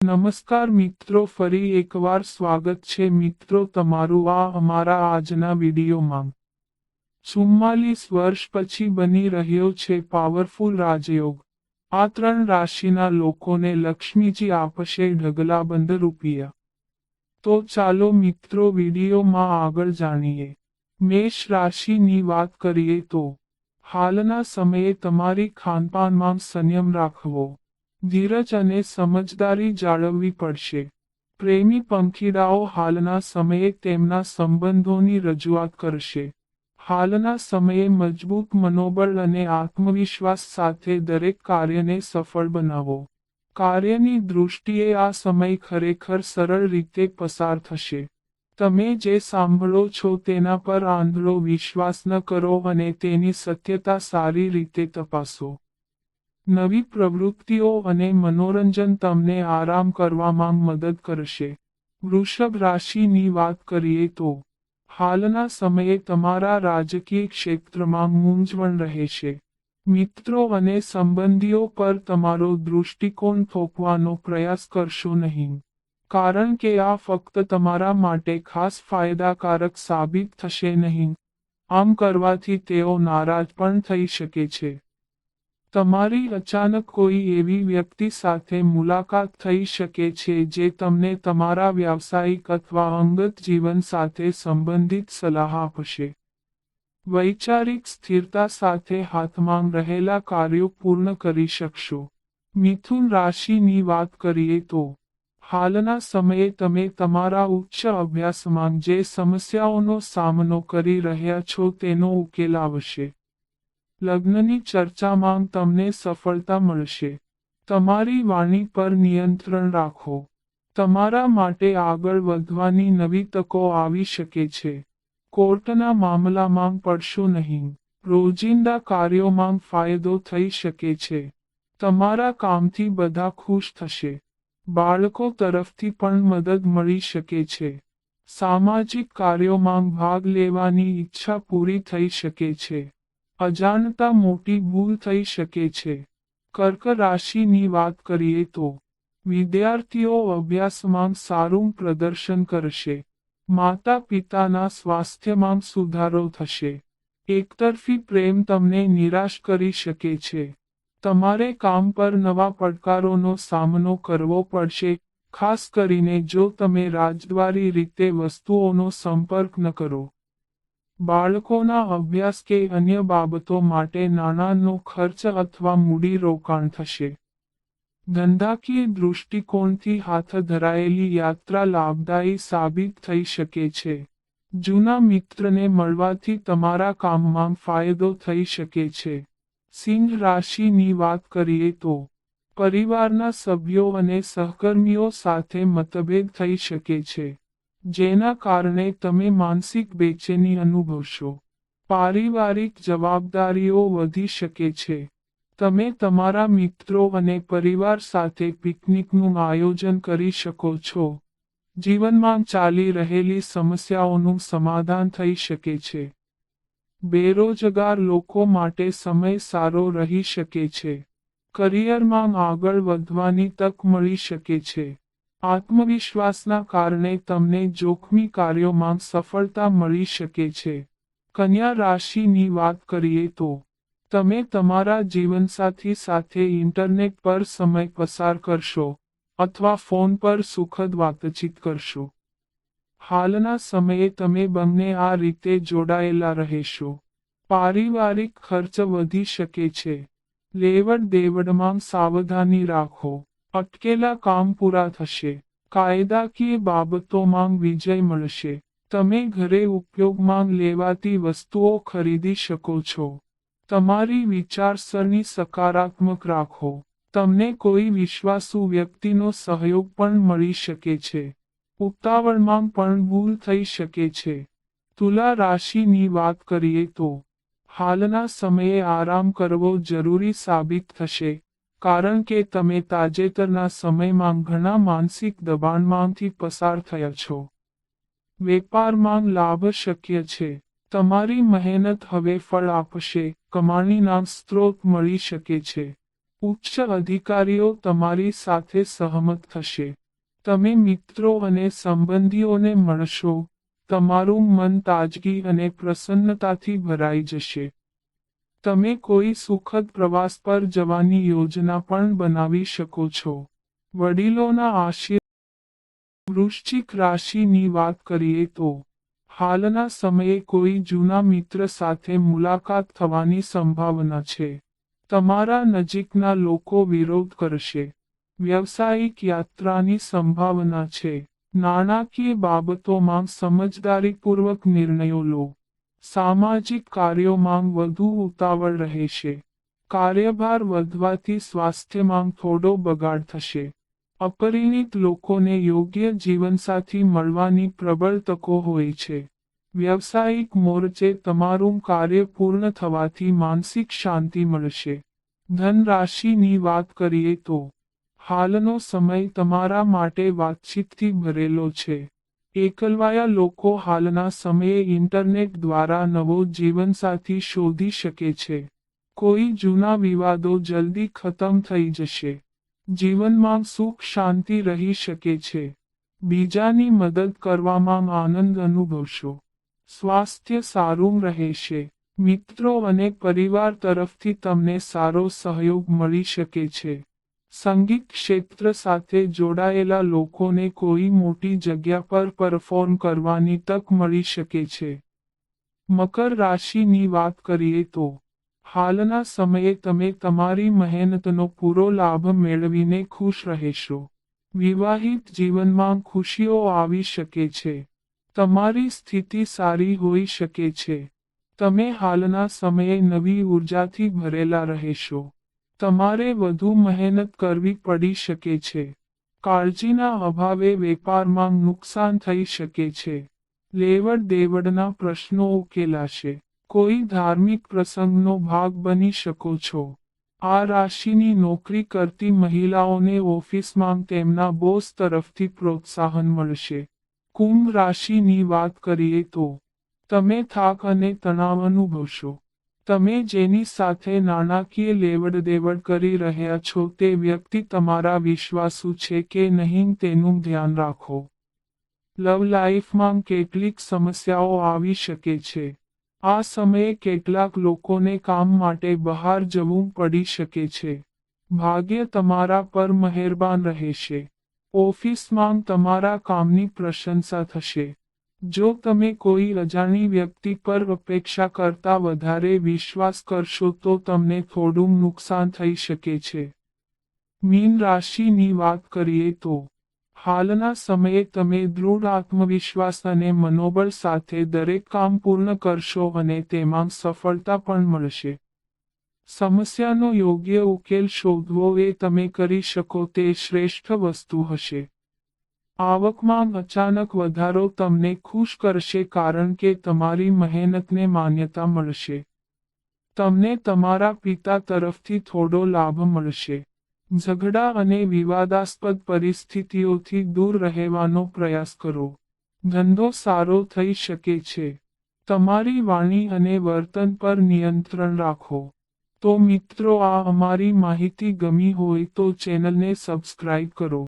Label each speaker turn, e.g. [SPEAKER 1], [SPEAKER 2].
[SPEAKER 1] નમસ્કાર મિત્રો, ફરી એકવાર સ્વાગત છે મિત્રો તમારું આ અમારા આજના વિડીયોમાં। 44 વર્ષ પછી બની રહ્યો છે પાવરફુલ રાજયોગ। આ 3 રાશિના લોકોને લક્ષ્મીજી આપશે ઢગલાબંધ રૂપિયા। તો ચાલો મિત્રો વિડીયોમાં આગળ જાણીએ। મેષ રાશિની વાત કરીએ તો હાલના સમયે તમારી ખાનપાનમાં સંયમ રાખવો, ધીરજ અને સમજદારી જાળવવી પડશે। પ્રેમી પંખીડાઓ હાલના સમયે તેમના સંબંધોની રજૂઆત કરશે। હાલના સમયે મજબૂત મનોબળ અને આત્મવિશ્વાસ સાથે દરેક કાર્યને સફળ બનાવો। કાર્યની દૃષ્ટિએ આ સમય ખરેખર સરળ રીતે પસાર થશે। તમે જે સાંભળો છો તેના પર આંધળો વિશ્વાસ ન કરો અને તેની સત્યતા સારી રીતે તપાસો। નવી પ્રવૃત્તિઓ અને મનોરંજન તમને આરામ કરવામાં મદદ કરશે। વૃષભ રાશિની વાત કરીએ તો હાલના સમયે તમારા રાજકીય ક્ષેત્રમાં મૂંઝવણ રહેશે। મિત્રો અને સંબંધીઓ પર તમારો દૃષ્ટિકોણ થોપવાનો પ્રયાસ કરશો નહીં, કારણ કે આ ફક્ત તમારા માટે ખાસ ફાયદાકારક સાબિત થશે નહીં। આમ કરવાથી તેઓ નારાજ પણ થઈ શકે છે। તમારી અચાનક કોઈ એવી વ્યક્તિ સાથે મુલાકાત થઈ શકે છે જે તમને તમારા વ્યાવસાયિક અથવા અંગત જીવન સાથે સંબંધિત સલાહ આપશે। વૈચારિક સ્થિરતા સાથે હાથમાં રહેલા કાર્યો પૂર્ણ કરી શકશો। મિથુન રાશિની વાત કરીએ તો હાલના સમયે તમે તમારા ઉચ્ચ અભ્યાસમાં જે સમસ્યાઓનો સામનો કરી રહ્યા છો તેનો ઉકેલ આવશે। લગ્નની ચર્ચામાં તમને સફળતા મળશે। તમારી વાણી પર નિયંત્રણ રાખો। તમારા માટે આગળ વધવાની નવી તકો આવી શકે છે। કોર્ટના મામલામાં પડશો નહીં। રોજિંદા કાર્યોમાં ફાયદો થઈ શકે છે। તમારા કામથી બધા ખુશ થશે। બાળકો તરફથી પણ મદદ મળી શકે છે। સામાજિક કાર્યોમાં ભાગ લેવાની ઈચ્છા પૂરી થઈ શકે છે। અજાણતા મોટી ભૂલ થઈ શકે છે। કર્ક રાશિની વાત કરીએ તો વિદ્યાર્થીઓ અભ્યાસમાં સારું પ્રદર્શન કરશે। માતા પિતાના સ્વાસ્થ્યમાં સુધારો થશે। એકતરફી પ્રેમ તમને નિરાશ કરી શકે છે। તમારે કામ પર નવા પડકારોનો સામનો કરવો પડશે, ખાસ કરીને જો તમે રાજદ્વારી રીતે વસ્તુઓનો સંપર્ક ન કરો। બાળકોના અભ્યાસ કે અન્ય બાબતો માટે નાણાંનો ખર્ચ અથવા મૂડી રોકાણ થશે। ધંધાકીય દૃષ્ટિકોણથી હાથ ધરાયેલી યાત્રા લાભદાયી સાબિત થઈ શકે છે। જૂના મિત્રને મળવાથી તમારા કામમાં ફાયદો થઈ શકે છે। સિંહ રાશિની વાત કરીએ તો પરિવારના સભ્યો અને સહકર્મીઓ સાથે મતભેદ થઈ શકે છે, જેના કારણે તમે માનસિક બેચેની અનુભવશો। પારિવારિક જવાબદારીઓ વધી શકે છે। તમે તમારા મિત્રો અને પરિવાર સાથે પિકનિકનું આયોજન કરી શકો છો। જીવનમાં ચાલી રહેલી સમસ્યાઓનું સમાધાન થઈ શકે છે। બેરોજગાર લોકો માટે સમય સારો રહી શકે છે। કરિયરમાં આગળ વધવાની તક મળી શકે છે। આત્મવિશ્વાસના કારણે તમને જોખમી કાર્યોમાં સફળતા મળી શકે છે। કન્યા રાશિની વાત કરીએ તો તમે તમારા જીવનસાથી સાથે ઇન્ટરનેટ પર સમય પસાર કરશો અથવા ફોન પર સુખદ વાતચીત કરશો। હાલના સમયે તમે બંને આ રીતે જોડાયેલા રહેશો। પારિવારિક ખર્ચ વધી શકે છે। લેવડ દેવડમાં સાવધાની રાખો। અટકેલા કામ પૂરા થશે। કાયદાકીય બાબતોમાં વિજય મળશે। તમે ઘરે ઉપયોગમાં લેવાતી વસ્તુઓ ખરીદી શકો છો। તમારી વિચારસરણી સકારાત્મક રાખો। તમને કોઈ વિશ્વાસુ વ્યક્તિનો સહયોગ પણ મળી શકે છે। ઉતાવળમાં પણ ભૂલ થઈ શકે છે। તુલા રાશિની વાત કરીએ તો હાલના સમયે આરામ કરવો જરૂરી સાબિત થશે, કારણ કે તમે તાજેતરના સમયમાં ઘણા માનસિક દબાણમાંથી પસાર થયા છો। વેપારમાં લાભ શક્ય છે। તમારી મહેનત હવે ફળ આપશે। કમાણીના સ્ત્રોત મળી શકે છે। ઉચ્ચ અધિકારીઓ તમારી સાથે સહમત થશે. તમે મિત્રો અને સંબંધીઓને મળશો. તમારું મન તાજગી અને પ્રસન્નતાથી ભરાઈ જશે. તમે કોઈ સુખદ પ્રવાસ પર જવાની યોજના પણ બનાવી શકો છો. વડીલોના આશીર્વાદ. વૃશ્ચિક રાશિની વાત કરીએ તો હાલના સમયે કોઈ જૂના મિત્ર સાથે મુલાકાત થવાની સંભાવના છે. તમારા નજીકના લોકો વિરોધ કરશે. વ્યવસાયિક યાત્રાની સંભાવના છે. નાણાકીય બાબતોમાં સમજદારીપૂર્વક નિર્ણયો લો. સામાજિક કાર્યોમાં વધુ ઉતાવળ રહેશે. કાર્યભાર વધવાથી સ્વાસ્થ્યમાં થોડો બગાડ થશે. અપરિણિત લોકોને યોગ્ય જીવનસાથી મળવાની પ્રબળ તકો હોય છે. વ્યવસાયિક મોરચે તમારું કાર્ય પૂર્ણ થવાથી માનસિક શાંતિ મળશે. ધન રાશિની વાત કરીએ તો હાલનો સમય તમારા માટે વાતચીતથી ભરેલો છે. એકલવાયા લોકો હાલના સમયે ઇન્ટરનેટ દ્વારા નવો જીવનસાથી શોધી શકે છે. કોઈ જૂના વિવાદો જલ્દી ખતમ થઈ જશે. જીવનમાં સુખ શાંતિ રહી શકે છે. બીજાની મદદ કરવામાં આનંદ અનુભવશો. સ્વાસ્થ્ય સારું રહેશે. મિત્રો અને પરિવાર તરફથી તમને સારો સહયોગ મળી શકે છે. સંગીત ક્ષેત્ર સાથે જોડાયેલા લોકોને કોઈ મોટી જગ્યા પર પરફોર્મ કરવાની તક મળી શકે છે. મકર રાશિની વાત કરીએ તો હાલના સમયે તમે તમારી મહેનતનો પૂરો લાભ મેળવીને ખુશ રહેશો. વિવાહિત જીવનમાં ખુશીઓ આવી શકે છે. તમારી સ્થિતિ સારી હોઈ શકે છે. તમે હાલના સમયે નવી ઉર્જાથી ભરેલા રહેશો. તમારે વધુ મહેનત કરવી પડી શકે છે. કાળજીના અભાવે વેપારમાં નુકસાન થઈ શકે છે. લેવડ દેવડના પ્રશ્નો ઉકેલાશે. કોઈ ધાર્મિક પ્રસંગનો ભાગ બની શકો છો. આ રાશિની નોકરી કરતી મહિલાઓને ઓફિસમાં તેમના બોસ તરફથી પ્રોત્સાહન મળશે. કુંભ રાશિની વાત કરીએ તો તમે થાક અને તણાવ અનુભવશો. તમે જેની સાથે નાણાકીય લેવડ દેવડ કરી રહ્યા છો તે વ્યક્તિ તમારા વિશ્વાસુ છે કે નહીં તેનું ધ્યાન રાખો. લવ લાઈફમાં કેટલીક સમસ્યાઓ આવી શકે છે. આ સમયે કેટલાક લોકોને કામ માટે બહાર જવું પડી શકે છે. ભાગ્ય તમારા પર મહેરબાન રહેશે. ઓફિસમાં તમારા કામની પ્રશંસા થશે. જો તમે કોઈ અજાણી વ્યક્તિ પર અપેક્ષા કરતાં વધારે વિશ્વાસ કરશો તો તમને થોડું નુકસાન થઈ શકે છે. મીન રાશિની વાત કરીએ તો હાલના સમયે તમે દૃઢ આત્મવિશ્વાસ અને મનોબળ સાથે દરેક કામ પૂર્ણ કરશો અને તેમાં સફળતા પણ મળશે. સમસ્યાનો યોગ્ય ઉકેલ શોધવો એ તમે કરી શકો તે શ્રેષ્ઠ વસ્તુ હશે. આવકમાં અચાનક વધારો તમને ખુશ કરશે કારણ કે તમારી મહેનતને માન્યતા મળશે. તમને તમારા પિતા તરફથી થોડો લાભ મળશે. ઝઘડા અને વિવાદાસ્પદ પરિસ્થિતિઓથી દૂર રહેવાનો પ્રયાસ કરો. ધંધો સારો થઈ શકે છે. તમારી વાણી અને વર્તન પર નિયંત્રણ રાખો. તો મિત્રો આ અમારી માહિતી ગમી હોય તો ચેનલને સબસ્ક્રાઇબ કરો.